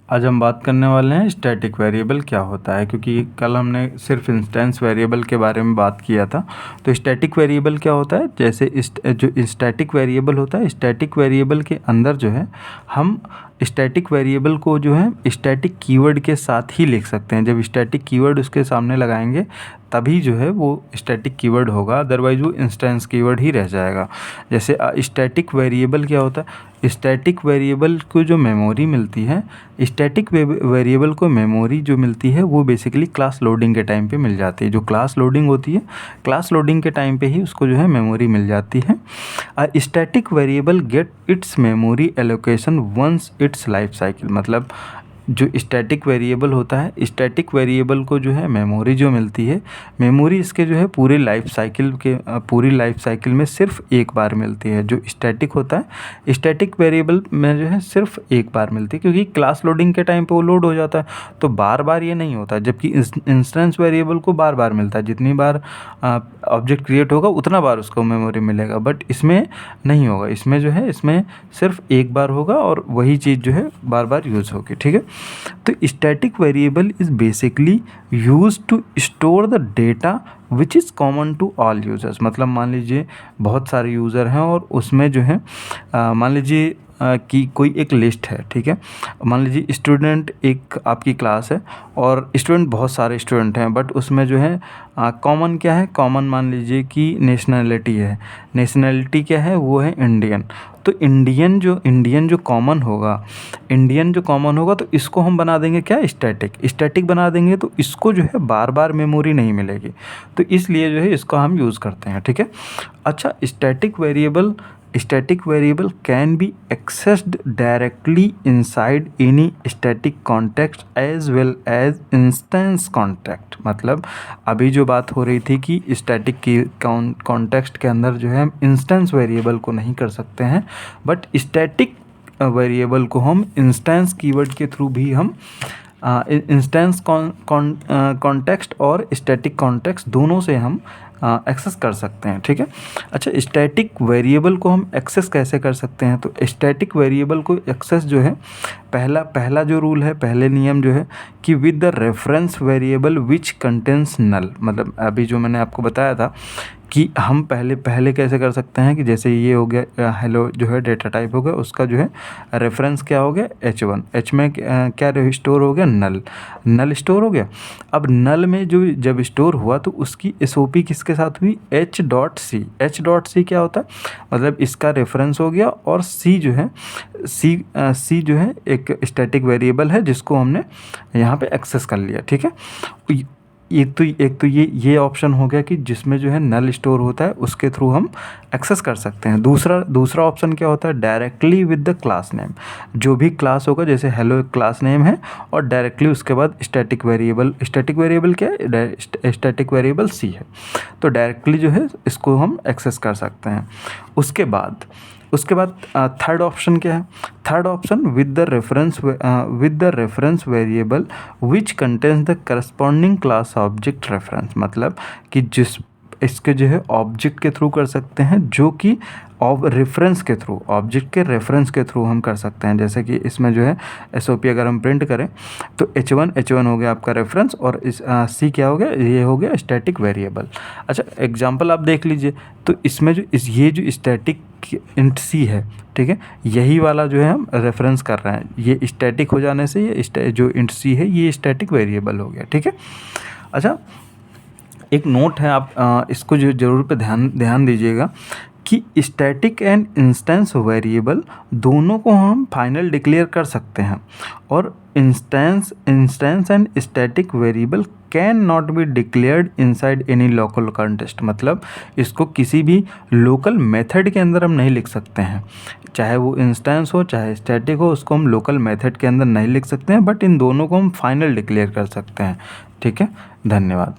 आज हम बात करने वाले हैं स्टैटिक वेरिएबल क्या होता है, क्योंकि कल हमने सिर्फ इंस्टेंस वेरिएबल के बारे में बात किया था। तो स्टैटिक वेरिएबल क्या होता है, जैसे जो स्टैटिक वेरिएबल होता है, स्टैटिक वेरिएबल के अंदर जो है हम स्टैटिक वेरिएबल को जो है स्टैटिक कीवर्ड के साथ ही लिख सकते हैं। जब स्टैटिक कीवर्ड उसके सामने लगाएंगे तभी जो है वो स्टैटिक कीवर्ड होगा, अदरवाइज वो इंस्टेंस कीवर्ड ही रह जाएगा। जैसे स्टैटिक वेरिएबल क्या होता है, स्टैटिक वेरिएबल को जो मेमोरी मिलती है, स्टैटिक वेरिएबल को मेमोरी जो मिलती है वो बेसिकली क्लास लोडिंग के टाइम पे मिल जाती है। जो क्लास लोडिंग होती है, क्लास लोडिंग के टाइम पे ही उसको जो है मेमोरी मिल जाती है। Static variable get its memory allocation once its life cycle, मतलब जो स्टैटिक वेरिएबल होता है, स्टैटिक वेरिएबल को जो है मेमोरी जो मिलती है, मेमोरी इसके जो है पूरी लाइफ साइकिल में सिर्फ एक बार मिलती है। जो स्टैटिक होता है, स्टैटिक वेरिएबल में जो है सिर्फ एक बार मिलती है, क्योंकि क्लास लोडिंग के टाइम पे वो लोड हो जाता है, तो बार बार ये नहीं होता। जबकि इंस्टेंस वेरिएबल को बार बार मिलता है, जितनी बार ऑब्जेक्ट क्रिएट होगा उतना बार उसको मेमोरी मिलेगा, बट इसमें नहीं होगा। इसमें जो है, इसमें सिर्फ एक बार होगा और वही चीज़ जो है बार बार यूज़ होगी। ठीक है, तो static variable is basically use to store the data which is common to all users. मतलब मान लीजिए बहुत सारे यूज़र हैं और उसमें जो है मान लीजिए कि कोई एक लिस्ट है। ठीक है, मान लीजिए स्टूडेंट एक आपकी क्लास है और स्टूडेंट बहुत सारे स्टूडेंट हैं, बट उसमें जो है कॉमन क्या है, कॉमन मान लीजिए कि नेशनैलिटी है। नेशनैलिटी क्या है, वो है इंडियन। तो इंडियन जो कॉमन होगा तो इसको हम बना देंगे क्या, स्टैटिक बना देंगे। तो इसको जो है बार बार मेमोरी नहीं मिलेगी, तो इसलिए जो है इसको हम यूज़ करते हैं। ठीक है, अच्छा, static variable can be accessed directly inside any static context as well as instance context. मतलब अभी जो बात हो रही थी कि स्टैटिक की कॉन्टेक्स्ट के अंदर जो है हम इंस्टेंस वेरिएबल को नहीं कर सकते हैं, बट स्टैटिक वेरिएबल को हम इंस्टेंस कीवर्ड के थ्रू भी हम इंस्टेंस कॉन्टेक्स्ट और स्टैटिक कॉन्टेक्स्ट दोनों से हम एक्सेस कर सकते हैं। ठीक है, अच्छा, स्टैटिक वेरिएबल को हम एक्सेस कैसे कर सकते हैं, तो स्टैटिक वेरिएबल को एक्सेस जो है, पहला जो रूल है, पहले नियम जो है कि with the reference variable which contains null. मतलब अभी जो मैंने आपको बताया था कि हम पहले कैसे कर सकते हैं कि जैसे ये हो गया हेलो जो है डेटा टाइप हो गया, उसका जो है रेफरेंस क्या हो गया, H1, H में क्या स्टोर हो गया, नल स्टोर हो गया। अब नल में जो जब स्टोर हुआ तो उसकी SOP किसके साथ हुई, H.C क्या होता है, मतलब इसका रेफरेंस हो गया और C जो है एक स्टैटिक वेरिएबल है जिसको हमने यहाँ पे एक्सेस कर लिया। ठीक है, एक तो ये ऑप्शन हो गया कि जिसमें जो है नल स्टोर होता है उसके थ्रू हम एक्सेस कर सकते हैं। दूसरा ऑप्शन क्या होता है, directly with the class name. जो भी क्लास होगा, जैसे हेलो एक क्लास नेम है और डायरेक्टली उसके बाद स्टैटिक वेरिएबल क्या है, स्टैटिक वेरिएबल C है, तो डायरेक्टली जो है इसको हम एक्सेस कर सकते हैं। उसके बाद थर्ड ऑप्शन क्या है, third option with the reference variable which contains the corresponding class object reference. मतलब कि इसके जो है ऑब्जेक्ट के थ्रू कर सकते हैं, जो कि रेफरेंस के थ्रू, ऑब्जेक्ट के रेफरेंस के थ्रू हम कर सकते हैं। जैसे कि इसमें जो है SOP अगर हम प्रिंट करें तो H1 हो गया आपका रेफरेंस और इस C क्या हो गया, ये हो गया स्टैटिक वेरिएबल। अच्छा, एग्जांपल आप देख लीजिए, तो इसमें ये जो स्टैटिक इंट C है, ठीक है, यही वाला जो है हम रेफरेंस कर रहे हैं, ये स्टैटिक हो जाने से ये जो इंट C है ये स्टैटिक वेरिएबल हो गया। ठीक है, अच्छा, एक नोट है, आप इसको जो ज़रूर पे ध्यान दीजिएगा कि स्टैटिक एंड इंस्टेंस वेरिएबल दोनों को हम फाइनल डिक्लेयर कर सकते हैं, और instance and static variable can not be declared inside any local context. मतलब इसको किसी भी लोकल मेथड के अंदर हम नहीं लिख सकते हैं, चाहे वो इंस्टेंस हो चाहे स्टैटिक हो, उसको हम लोकल मेथड के अंदर नहीं लिख सकते हैं, बट इन दोनों को हम फाइनल डिक्लेयर कर सकते हैं। ठीक है, धन्यवाद।